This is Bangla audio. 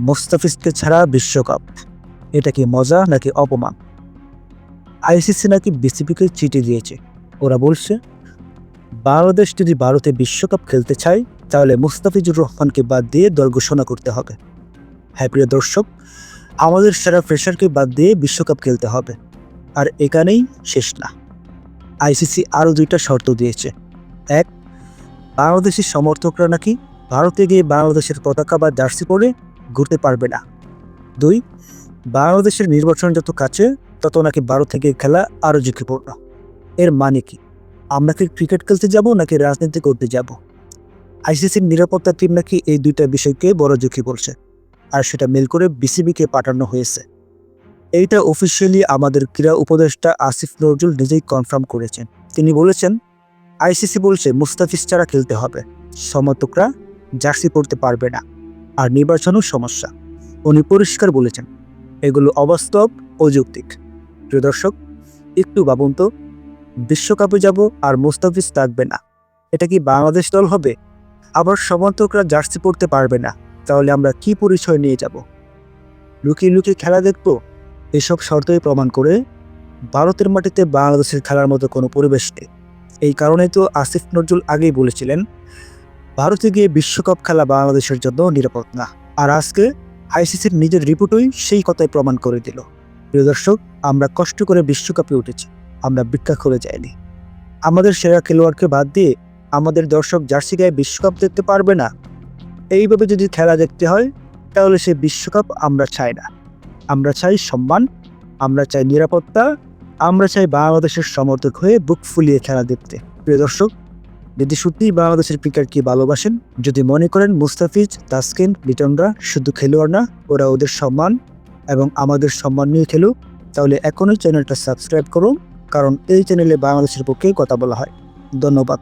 মুস্তাফিজকে ছাড়া বিশ্বকাপ, এটা কি মজা নাকি অপমান? আইসিসি নাকি বিসিবিকে চিঠি দিয়েছে। ওরা বলছে বাংলাদেশ যদি ভারতে বিশ্বকাপ খেলতে চায় তাহলে মুস্তাফিজুর রহমানকে বাদ দিয়ে দল ঘোষণা করতে হবে। হ্যাঁ প্রিয় দর্শক, আমাদের সেরা ফ্রেশারকে বাদ দিয়ে বিশ্বকাপ খেলতে হবে। আর এখানেই শেষ না, আইসিসি আরও 2টা শর্ত দিয়েছে। এক, বাংলাদেশি সমর্থকরা নাকি ভারতে গিয়ে বাংলাদেশের পতাকা বা জার্সি পরে ঘুরতে পারবে না। 2, বাংলাদেশের নির্বাচন যত কাছে তত নাকি ভারত থেকে খেলা আরও ঝুঁকিপূর্ণ। এর মানে কি, আমরা কি ক্রিকেট খেলতে যাব নাকি রাজনীতি করতে যাব? আইসিসির নিরাপত্তা টিম নাকি এই 2টা বিষয়কে বড় ঝুঁকি বলছে, আর সেটা মেল করে বিসিবিকে পাঠানো হয়েছে। এইটা অফিসিয়ালি আমাদের ক্রীড়া উপদেষ্টা আসিফ নজরুল নিজেই কনফার্ম করেছেন। তিনি বলেছেন আইসিসি বলছে মুস্তাফিজ ছাড়া খেলতে হবে, সমর্থকরা জার্সি পরতে পারবে না, আর নির্বাচনও সমস্যা। উনি পরিষ্কার বলেছেন এগুলো অবাস্তব, অযৌক্তিক। প্রিয় দর্শক, একটু ভাবুন তো, বিশ্বকাপে যাব আর মুস্তাফিজ থাকবে না, এটা কি বাংলাদেশ দল হবে? আবার সমর্থকরা জার্সি পরতে পারবে না, তাহলে আমরা কি পরিচয় নিয়ে যাব? লুকিয়ে লুকিয়ে খেলা দেখব? এসব শর্তই প্রমাণ করে ভারতের মাটিতে বাংলাদেশের খেলার মতো কোনো পরিবেশ নেই। এই কারণেই তো আসিফ নজরুল আগেই বলেছিলেন ভারতে গিয়ে বিশ্বকাপ খেলা বাংলাদেশের জন্য নিরাপদ না। আর আজকে আইসিসির নিজের রিপোর্টই সেই কথাই প্রমাণ করে দিল। প্রিয় দর্শক, আমরা কষ্ট করে বিশ্বকাপে উঠেছি, আমরা ভিক্ষা করে যাইনি। আমাদের সেরা খেলোয়াড়কে বাদ দিয়ে আমাদের দর্শক জার্সি গায়ে বিশ্বকাপ দেখতে পারবে না। এইভাবে যদি খেলা দেখতে হয় তাহলে সেই বিশ্বকাপ আমরা চাই না। আমরা চাই সম্মান, আমরা চাই নিরাপত্তা, আমরা চাই বাংলাদেশের সমর্থক হয়ে বুক ফুলিয়ে খেলা দেখতে। প্রিয় দর্শক, যদি সত্যিই বাংলাদেশের ক্রিকেটকে ভালোবাসেন, যদি মনে করেন মুস্তাফিজ, তাসকিন, লিটনরা শুধু খেলোয়াড় না, ওরা ওদের সম্মান এবং আমাদের সম্মান নিয়ে খেলুক, তাহলে এখনই চ্যানেলটা সাবস্ক্রাইব করুন, কারণ এই চ্যানেলে বাংলাদেশের পক্ষে কথা বলা হয়। ধন্যবাদ।